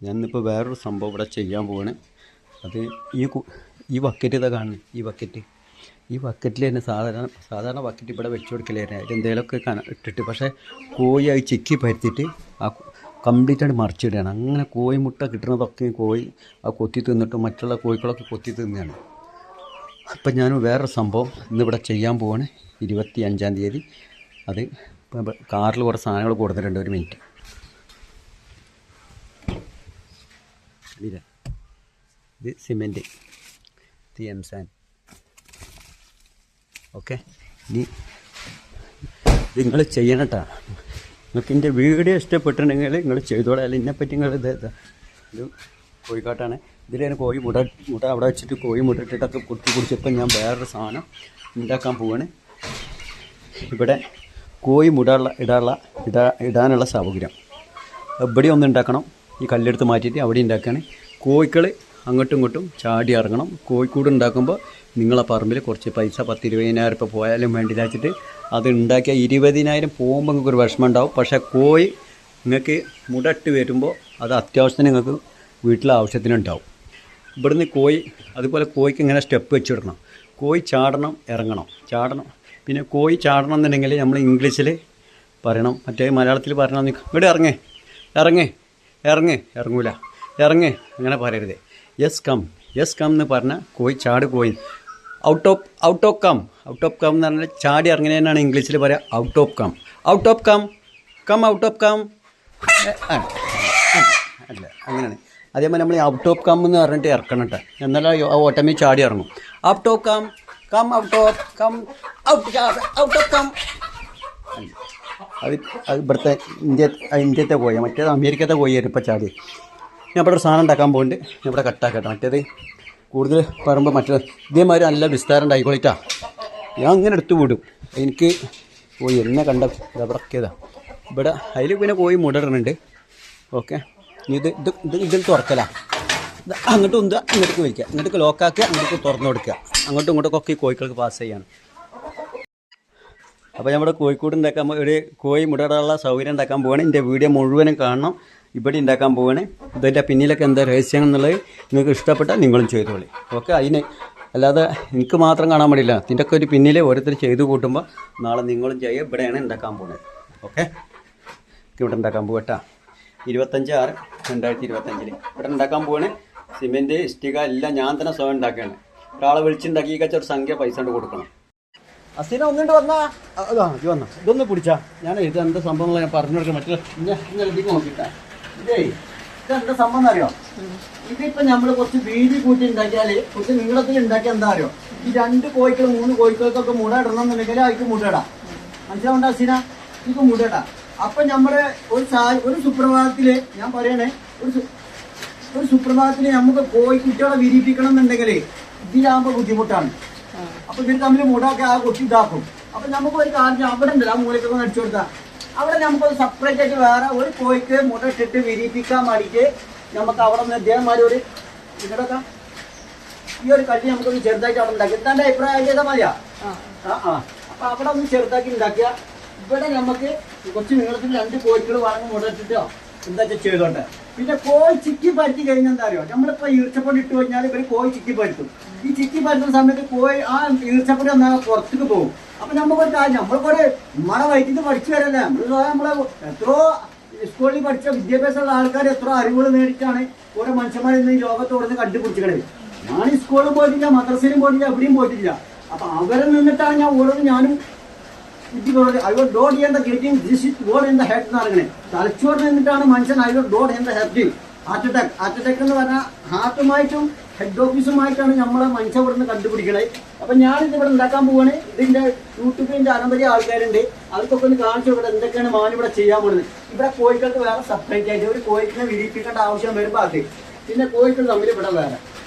ഞാനിപ്പോൾ വേറൊരു സംഭവം ഇവിടെ ചെയ്യാൻ പോവാണ്. അത് ഈ ബക്കറ്റ് ഇതാ കാണുന്നത്. ഈ ബക്കറ്റിൽ തന്നെ സാധാരണ ബക്കറ്റ് ഇവിടെ വെച്ച് കൊടുക്കലായിരുന്നു. അതിലെന്തെങ്കിലുമൊക്കെ ഇട്ടിട്ട്, പക്ഷേ കോഴി അത് ചിക്കി പരുത്തിയിട്ട് ആ കംപ്ലീറ്റായിട്ട് മറിച്ചിടുകയാണ്. അങ്ങനെ കോഴി മുട്ട കിട്ടുന്നതൊക്കെ കോഴി ആ കൊത്തി തിന്നിട്ട് മറ്റുള്ള കോഴികളൊക്കെ കൊത്തി തിന്നുകയാണ്. അപ്പം ഞാൻ വേറൊരു സംഭവം ഇന്നിവിടെ ചെയ്യാൻ പോവാണ്. 25-ാം തീയതി. അത് കാറിൽ കുറേ സാധനങ്ങൾ കൊടുത്തിട്ടുണ്ട്. ഒരു മിനിറ്റ്. ഇത് സിമെൻറ്റ്, ഇത് എംസാൻ. ഓക്കെ, ഇനി നിങ്ങൾ ചെയ്യണം കേട്ടോ. നിങ്ങൾക്ക് എൻ്റെ വീഡിയോ ഇഷ്ടപ്പെട്ടിട്ടുണ്ടെങ്കിൽ നിങ്ങൾ ചെയ്തോളാം. അല്ല ഇതിനെപ്പറ്റി നിങ്ങൾ ഇത് കോഴിക്കാട്ടാണ്. ഇതിലാണ് കോഴി മുട്ട അവിടെ വെച്ചിട്ട് കോഴി മുട്ട ഇട്ടിട്ടൊക്കെ കുടിച്ചപ്പോൾ ഞാൻ വേറൊരു സാധനം ഉണ്ടാക്കാൻ പോവാണ്. ഇവിടെ കോഴി ഇടാനുള്ള സൗകര്യം എവിടെ ഒന്ന് ഉണ്ടാക്കണം. ഈ കല്ലെടുത്ത് മാറ്റിയിട്ട് അവിടെ ഉണ്ടാക്കുകയാണ്. കോഴികൾ അങ്ങോട്ടും ഇങ്ങോട്ടും ചാടി ഇറങ്ങണം. കോഴിക്കൂട് ഉണ്ടാക്കുമ്പോൾ നിങ്ങളെ പറമ്പിൽ കുറച്ച് പൈസ 10-20,000 രൂപ പോയാലും വേണ്ടില്ല വെച്ചിട്ട് അത് ഉണ്ടാക്കിയാൽ 20,000 പോകുമ്പോൾ നിങ്ങൾക്ക് ഒരു വിഷമം ഉണ്ടാവും. പക്ഷേ കോഴി നിങ്ങൾക്ക് മുടട്ട് വരുമ്പോൾ അത് അത്യാവശ്യത്തിന് നിങ്ങൾക്ക് വീട്ടിലെ ആവശ്യത്തിനുണ്ടാവും. ഇവിടുന്ന് കോഴി അതുപോലെ കോഴിക്ക് ഇങ്ങനെ സ്റ്റെപ്പ് വെച്ചിടണം. കോഴി ചാടണം, ചാടണം. പിന്നെ കോഴി ചാടണം എന്നുണ്ടെങ്കിൽ നമ്മൾ ഇംഗ്ലീഷിൽ പറയണം, മറ്റേ മലയാളത്തിൽ പറയണം. ഇവിടെ ഇറങ്ങൂല, അങ്ങനെ പറയരുത്. യെസ് കം എന്ന് പറഞ്ഞാൽ കോഴി കോഴി ഔട്ട് ഓഫ് കം എന്ന് പറഞ്ഞാൽ ചാടി ഇറങ്ങുന്നതിനാണ് ഇംഗ്ലീഷിൽ പറയുക ഔട്ട് ഓഫ് കം അല്ല, അങ്ങനെയാണ്. അതേപോലെ നമ്മൾ ഔട്ട് ഓഫ് കം എന്ന് പറഞ്ഞിട്ട് ഇറക്കണം കേട്ടോ. എന്നാലും ഓട്ടോമേ ചാടി ഇറങ്ങും. ഔട്ട് ഓഫ് കം അത് ഇവിടുത്തെ ഇന്ത്യത്തെ കോഴിയാണ്. മറ്റേത് അമേരിക്കത്തെ കോഴിയായിരുന്നു ഇപ്പോൾ ചാടി. ഞാൻ ഇവിടെ ഒരു സാധനം ഉണ്ടാക്കാൻ പോകുന്നുണ്ട്. ഞാൻ ഇവിടെ കട്ടാക്കട്ടെ. മറ്റേത് കൂടുതൽ പറയുമ്പോൾ മറ്റേ ഇതേമാതിരി നല്ല വിസ്താരം ഉണ്ടായിക്കോളിട്ടാ. ഞാൻ അങ്ങനെ എടുത്തു വിടും. എനിക്ക് കോഴി എന്നെ കണ്ട ഇവിടേക്കേതാ ഇവിടെ അതിൽ പിന്നെ കോഴി മുടറുന്നുണ്ട്. ഓക്കെ, ഇതിൽ തുറക്കലാ. അങ്ങോട്ടും ഇങ്ങോട്ടേക്ക് വയ്ക്കുക, ഇങ്ങോട്ടേക്ക് ലോക്കാക്കുക, അങ്ങോട്ടേക്ക് തുറന്നു കൊടുക്കുക. അങ്ങോട്ടും ഇങ്ങോട്ടൊക്കെ ഈ കോഴികൾക്ക് പാസ് ചെയ്യാണ്. അപ്പോൾ നമ്മുടെ കോഴിക്കോട് ഉണ്ടാക്കാൻ ഒരു കോഴി മുടറാനുള്ള സൗകര്യം ഉണ്ടാക്കാൻ പോവാണ്. എൻ്റെ വീഡിയോ മുഴുവനും കാണണം. ഇവിടെ ഉണ്ടാക്കാൻ പോവാണ്. ഇതിൻ്റെ പിന്നിലൊക്കെ എന്താ രഹസ്യം എന്നുള്ളത് നിങ്ങൾക്ക് ഇഷ്ടപ്പെട്ടാൽ നിങ്ങളും ചെയ്തോളി. ഓക്കെ, അതിന് അല്ലാതെ എനിക്ക് മാത്രം കാണാൻ പാടില്ല. ഇതിൻ്റെയൊക്കെ ഒരു പിന്നിൽ ഓരോരുത്തർ ചെയ്ത് കൂട്ടുമ്പോൾ നാളെ നിങ്ങളും ചെയ്യുക. ഇവിടെയാണ് ഉണ്ടാക്കാൻ പോകുന്നത്. ഓക്കെ, ഇവിടെ ഉണ്ടാക്കാൻ പോകട്ടാ. 25/6/2025 ഇവിടെ ഉണ്ടാക്കാൻ പോവാണ്. സിമെൻറ്റ്, ഇഷ്ടിക എല്ലാം ഞാൻ തന്നെ സ്വയം ഉണ്ടാക്കുകയാണ്. ഒരാളെ വിളിച്ചുണ്ടാക്കി ഒരു സംഖ്യ പൈസ കൊണ്ട് കൊടുക്കണം. അസീന ഒന്നുകൊണ്ട് വന്നാ വന്നാ ഇതൊന്ന് പിടിച്ചാ. ഞാൻ ഇത് എന്താ സംഭവം ഞാൻ പറഞ്ഞു കൊടുക്കാം. മറ്റേ ഇതിലേക്ക് നോക്കിയിട്ടാ. ഇതെന്താ സംഭവം അറിയോ? ഇതിപ്പോൾ നമ്മൾ കുറച്ച് വീതി കൂട്ടി ഉണ്ടാക്കിയാൽ, കുറച്ച് നീളത്തിൽ ഉണ്ടാക്കിയാൽ എന്താ അറിയോ, ഈ 2 കോഴികൾ 3 കോഴികൾക്കൊക്കെ മുട ഇടണം എന്നുണ്ടെങ്കിൽ അതിക്ക് മുട ഇടാം. മനസ്സിലാവണ്ട അസീന? ഇതിക്ക് മുട ഇടാം. അപ്പം നമ്മൾ ഒരു സുപ്രഭാതത്തിൽ ഞാൻ പറയണേ, ഒരു സുപ്രഭാതത്തിൽ നമുക്ക് കോഴിക്കുട്ടികളെ വിരിയിപ്പിക്കണം എന്നുണ്ടെങ്കിൽ ഇതിലാകുമ്പോൾ ബുദ്ധിമുട്ടാണ്. അപ്പൊ ഇതിൽ തമ്മിൽ മുടൊക്കെ ആ കൊട്ടി ഇതാക്കും. അപ്പൊ നമുക്ക് ഒരു കാര്യം അവിടെ ഉണ്ടല്ലോ, ആ മൂലക്കൊക്കെ അടിച്ചു കൊടുത്താൽ അവിടെ നമുക്കൊരു സെപ്പറേറ്റ് ആയിട്ട് വേറെ ഒരു കോഴിക്ക് മുട ഇട്ടിട്ട് വിരിയിപ്പിക്കാൻ വേണ്ടിയിട്ട് നമുക്ക് അവിടെ നിന്ന് ഇതേമാതിരി ഒരു ഇവിടൊക്കെ ഈ ഒരു കല്ല് നമുക്കൊന്ന് ചെറുതായിട്ട് അവിടെ ഉണ്ടാക്കി. എന്താ അഭിപ്രായം ചെയ്താൽ മതിയാ? അപ്പൊ അവിടെ ഒന്ന് ചെറുതാക്കി ഉണ്ടാക്കിയ ഇവിടെ നമുക്ക് കുറച്ച് നീളത്തിൽ 2 കോഴികൾ വാങ്ങി മുട ഇട്ടിട്ടോ എന്താ ചെയ്തോണ്ട്. പിന്നെ കോഴി ചിക്കി പരുത്തി കഴിഞ്ഞാൽ എന്താ അറിയോ, നമ്മളിപ്പോൾ ഈർച്ചപ്പൊടി ഇട്ട് കഴിഞ്ഞാൽ ഇവർ കോഴി ചിക്കി പരുത്തും. ഈ ചിക്കി പരുത്തുന്ന സമയത്ത് കോഴി ആ ഈർച്ചപ്പൊടി ഒന്നാകെ പുറത്തേക്ക് പോകും. അപ്പം നമുക്കൊരു കാര്യം, നമ്മൾക്കൊരു നമ്മളെ വയറ്റിൽ പഠിച്ചു വരല്ലേ, നമ്മളെ എത്രയോ സ്കൂളിൽ പഠിച്ച വിദ്യാഭ്യാസമുള്ള ആൾക്കാർ എത്രയോ അറിവുകൾ നേടിയിട്ടാണ് ഓരോ മനുഷ്യന്മാർ ഇന്ന് ഈ ലോകത്തോടുന്ന് കണ്ടുപിടിച്ചിക്കണത്. ഞാൻ ഈ സ്കൂളിൽ പോയിട്ടില്ല, മദ്രസയിലും പോയിട്ടില്ല, എവിടെയും പോയിട്ടില്ല. അപ്പം അവരെ നിന്നിട്ടാണ് ഞാൻ ഓരോന്നും ഞാനും തലച്ചോറിൽ നിന്നിട്ടാണ് മനുഷ്യൻ ഹാർട്ട് അറ്റാക്ക് എന്ന് പറഞ്ഞാൽ ഹാർട്ടുമായിട്ടും ഹെഡ് ഓഫീസുമായിട്ടാണ് നമ്മളെ മനുഷ്യ ഇവിടുന്ന് കണ്ടുപിടിക്കണത്. അപ്പം ഞാനിത് ഇവിടെ ഉണ്ടാക്കാൻ പോവാണ്. ഇതിന്റെ യൂട്യൂബിന്റെ അനവധി ആൾക്കാരുണ്ട്. അവർക്കൊക്കെ ഒന്ന് കാണിച്ചു ഇവിടെ എന്തൊക്കെയാണ് മാനിവിടെ ചെയ്യാൻ പോകുന്നത്. ഇവിടെ കോഴികൾക്ക് വേറെ സെപ്പറേറ്റ് ആയിട്ട് ഒരു കോഴിക്കിനെ വിരിയിപ്പിക്കേണ്ട ആവശ്യം വരുമ്പോൾ അത്, പിന്നെ കോഴികൾ തമ്മിൽ ഇവിടെ വേറെ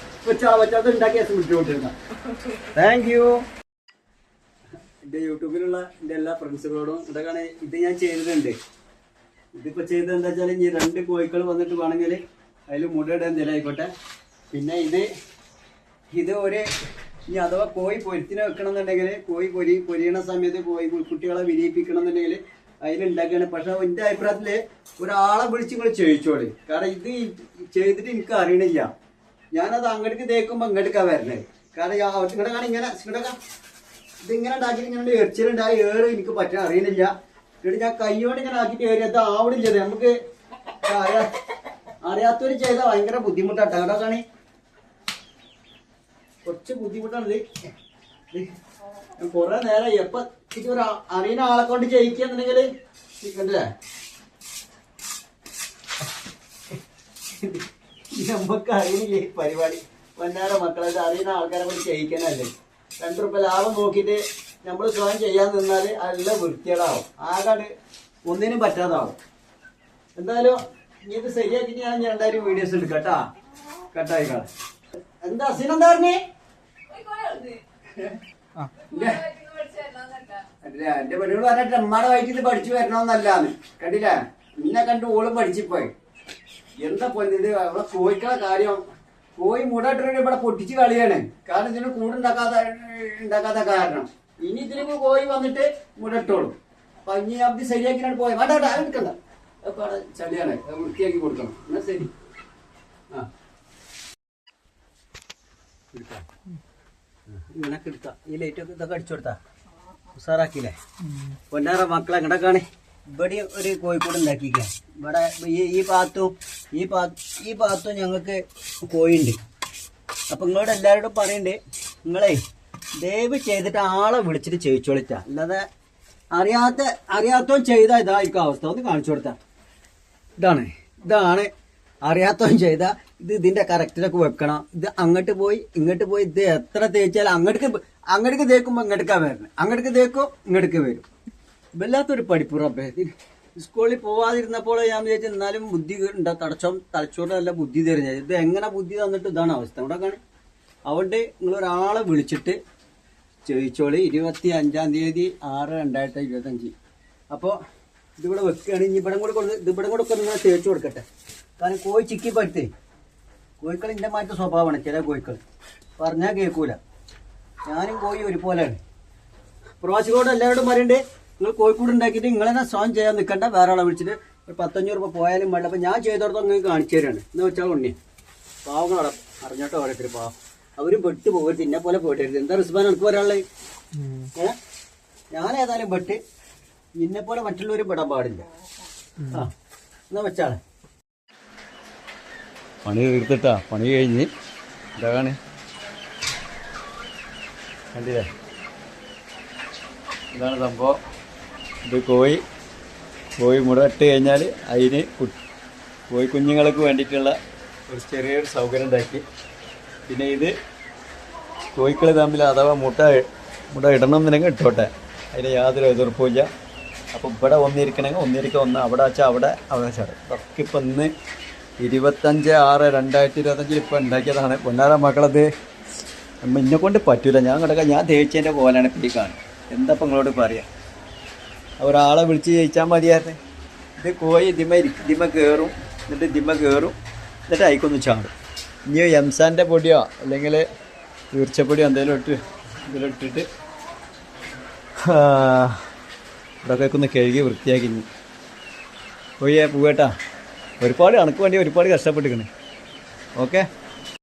വെച്ചാൽ ഉണ്ടാക്കിയ വിട്ടുകൊണ്ടിരുന്ന. Thank you. എൻ്റെ യൂട്യൂബിലുള്ള എൻ്റെ എല്ലാ ഫ്രണ്ട്സുകളോടും ഇതൊക്കെയാണ് ഇത് ഞാൻ ചെയ്തിട്ടുണ്ട്. ഇതിപ്പോൾ ചെയ്തത് എന്താ വെച്ചാൽ ഇനി 2 കോഴികൾ വന്നിട്ട് വേണമെങ്കിൽ അതിൽ മുടയുടെ എന്തെങ്കിലും ആയിക്കോട്ടെ. പിന്നെ ഇത് ഒരു ഇനി അഥവാ കോഴി പൊരുത്തിന് വെക്കണം എന്നുണ്ടെങ്കിൽ കോഴി പൊരിയണ സമയത്ത് കുട്ടികളെ വിരിയിപ്പിക്കണം എന്നുണ്ടെങ്കിൽ അതിലുണ്ടാക്കുകയാണ്. പക്ഷെ എൻ്റെ അഭിപ്രായത്തിൽ ഒരാളെ വിളിച്ച് നിങ്ങൾ ചോദിച്ചോളി. കാരണം ഇത് ചെയ്തിട്ട് എനിക്ക് അറിയണില്ല. ഞാനത് അങ്ങോട്ടേക്ക് തേക്കുമ്പോൾ ഇങ്ങോട്ടേക്കാ വരണേ. കാരണം ഇങ്ങോട്ട് കാണാൻ ഇങ്ങനെ ഇതിങ്ങനെ ഉണ്ടാക്കിയിട്ട് ഇങ്ങനെ എറിച്ചിലുണ്ടായി ഏറ് എനിക്ക് പറ്റാൻ അറിയണില്ല. എന്നിട്ട് ഞാൻ കൈയോട് ഇങ്ങനെ ആക്കിയിട്ട് ഏറി അത് ആവണില്ലത്. നമുക്ക് അറിയാത്തവര് ചെയ്താൽ ഭയങ്കര ബുദ്ധിമുട്ടാട്ടോ. കേട്ടോ കാണി കുറച്ച് ബുദ്ധിമുട്ടാണിത്. കുറെ നേരം എപ്പ ഇതൊരു അറിയുന്ന ആളെ കൊണ്ട് ചെയ്യിക്കുന്നുണ്ടെങ്കിൽ കണ്ടില്ലേ നമുക്ക് അറിയണില്ലേ പരിപാടി. പൊന്നാര മക്കളെ അറിയുന്ന ആൾക്കാരെ കൊണ്ട് ചെയ്യിക്കാനല്ലേ. 2 രൂപ ലാഭം നോക്കിയിട്ട് നമ്മൾ സ്വയം ചെയ്യാൻ നിന്നാൽ നല്ല വൃത്തികേടാവും. ആകാട് ഒന്നിനും പറ്റാതാവും. എന്തായാലും ഇനി ഇത് ശരിയാക്കിട്ട് ഞാൻ 2000 വീഡിയോസ് എടുക്കാം കേട്ടാ. കട്ടായിക്കാളെ എന്താ അസീനെന്താ പറഞ്ഞേ? എന്റെ പെണ്ണുകൾ പറഞ്ഞിട്ട് അമ്മയുടെ വയറ്റിൽ പഠിച്ചു വരണമെന്നല്ലാന്ന്. കണ്ടില്ലേ നിന്നെ കണ്ട് ഓളും പഠിച്ചിപ്പോയി. എന്താ പൊന്നത് അവളെ കോഴിക്കളെ കാര്യം. കോഴി മുടയിട്ടിട്ട് ഇവിടെ പൊട്ടിച്ച് കളിയാണ്. കാരണം ഇതിന് കൂടുണ്ടാക്കാത്ത കാരണം. ഇനി ഇതിന് കോഴി വന്നിട്ട് മുടയിട്ടോളും. അപ്പൊ ഇനി അത് ശരിയാക്കിയാണ് പോയത്. വേണ്ട വേണ്ട എടുക്കണ്ട. അപ്പൊ അവിടെ ചളിയാണ് വൃത്തിയാക്കി കൊടുക്കണം. എന്നാ ശരി. ആ ഇങ്ങനൊക്കെ എടുക്കാം. ഈ ലൈറ്റൊക്കെ ഇതൊക്കെ അടിച്ചു കൊടുത്താ ഉസാറാക്കിയില്ലേ. പൊന്നാറ മക്കളെ ഇങ്ങടക്കാണ്. ഇവിടെ ഒരു കോഴിക്കോട് ഉണ്ടാക്കിക്ക. ഇവിടെ ഈ ഭാഗത്തും ഞങ്ങൾക്ക് കോഴിയുണ്ട്. അപ്പൊ നിങ്ങളോട് എല്ലാവരോടും പറയണ്ട്, നിങ്ങളെ ദയവ് ചെയ്തിട്ട് ആളെ വിളിച്ചിട്ട് ചെയ്യിച്ചോളിച്ചാ. അല്ലാതെ അറിയാത്തവൻ ചെയ്താൽ ഇതായിരിക്കും അവസ്ഥ. ഒന്ന് കാണിച്ചു കൊടുത്താ. ഇതാണ് അറിയാത്തവൻ ചെയ്ത ഇതിന്റെ കറക്റ്റിലൊക്കെ വെക്കണം. ഇത് അങ്ങോട്ട് പോയി ഇങ്ങോട്ട് പോയി ഇത് എത്ര തേച്ചാലും അങ്ങോട്ടേക്ക് തേക്കുമ്പോ ഇങ്ങോട്ടേക്കാ വരണം. അങ്ങോട്ടേക്ക് തേക്കും ഇങ്ങോട്ടേക്ക് വരും. വല്ലാത്തൊരു പഠിപ്പുറപ്പേ. സ്കൂളിൽ പോവാതിരുന്നപ്പോൾ ഞാൻ വിചാരിച്ചു എന്നാലും ബുദ്ധി തലച്ചോറ് നല്ല ബുദ്ധി തരുന്നത്. ഇത് എങ്ങനെ ബുദ്ധി തന്നിട്ട് ഇതാണ് അവസ്ഥ. ഇവിടെ കാണി. അതുകൊണ്ട് നിങ്ങളൊരാളെ വിളിച്ചിട്ട് ചോദിച്ചോളി. 25-ാം തീയതി 6/2025. അപ്പോൾ ഇതിവിടെ വെക്കുകയാണെങ്കിൽ ഇവിടെ കൂടെ നിങ്ങൾ തേച്ചു കൊടുക്കട്ടെ. കാരണം കോഴി ചിക്കി പറ്റേ. കോഴിക്കൾ ഇന്റെ മാറ്റ സ്വഭാവമാണ്. ചില കോഴിക്കൾ പറഞ്ഞാൽ കേൾക്കൂല. ഞാനും കോഴി ഒരുപോലെയാണ്. പ്രവാസികളോട് എല്ലാവരോടും പറയണ്ടേ, നിങ്ങൾ കോഴിക്കൂട് ഉണ്ടാക്കിയിട്ട് നിങ്ങളെന്നെ സ്വയം ചെയ്യാൻ നിൽക്കണ്ട. വേറെ ആളെ വിളിച്ചിട്ട് ഒരു 15 രൂപ പോയാലും വേണ്ട. അപ്പം ഞാൻ ചെയ്തോടത്തോ നിങ്ങൾക്ക് കാണിച്ചു തരാണ്. എന്ന് വെച്ചാൽ ഉണ്ണി പാവങ്ങളവിടെ അറിഞ്ഞോട്ടോ ഓരോരുത്തർ പാവം. അവരും പെട്ട് പോകരുത്. ഇന്നെ പോലെ പോയിട്ടരുത്. എന്താ റിസ്ബാൻ എനിക്ക് ഒരാളെ ഞാൻ ഏതായാലും പെട്ട് ഇന്നെ പോലെ മറ്റുള്ളവരും പെടാൻ പാടില്ല. ആ എന്നാ വെച്ചാളെ പണി തീർത്തിട്ടാ. പണി കഴിഞ്ഞ് ഇതാണ് കണ്ടില്ലേ. ഇതാണ് സംഭവം. ഇത് കോഴി മുട ഇട്ട് കഴിഞ്ഞാൽ അതിന് കോഴി കുഞ്ഞുങ്ങൾക്ക് വേണ്ടിയിട്ടുള്ള ഒരു ചെറിയൊരു സൗകര്യം ഉണ്ടാക്കി. പിന്നെ ഇത് കോഴിക്കൾ തമ്മിൽ അഥവാ മുട്ട ഇടണം എന്നുണ്ടെങ്കിൽ ഇട്ടോട്ടെ. അതിന് യാതൊരു എതിർപ്പുമില്ല. അപ്പോൾ ഇവിടെ ഒന്നിരിക്കണമെങ്കിൽ ഒന്ന് അവിടെ വെച്ചാൽ അവിടെ വെച്ചാൽ ഇതൊക്കെ ഇപ്പം ഇന്ന് 25/6/2025 ഇപ്പം ഉണ്ടാക്കിയതാണ്. പൊന്നാര മക്കളത് എന്നെ കൊണ്ട് പറ്റൂല. ഞാൻ തേച്ചതിൻ്റെ പോലെയാണ് ഈ കാണുന്നത്. എന്താ ഇപ്പം നിങ്ങളോട് പറയാം. ഒരാളെ വിളിച്ച് ജയിച്ചാൽ മതിയായിരുന്നു. ഇത് കോഴി ഇതിമ കയറും. എന്നിട്ട് അയക്കൊന്ന് ചാടും. ഇനി എംസാൻ്റെ പൊടിയോ അല്ലെങ്കിൽ തീർച്ചപ്പൊടിയോ എന്തെങ്കിലും ഇതിലിട്ടിട്ട് ഇതൊക്കെ ഒന്ന് കഴുകി വൃത്തിയാക്കി കോഴിയെ പോകട്ടാ. ഒരുപാട് കണക്ക് വേണ്ടി ഒരുപാട് കഷ്ടപ്പെട്ടിരിക്കണേ. ഓക്കെ.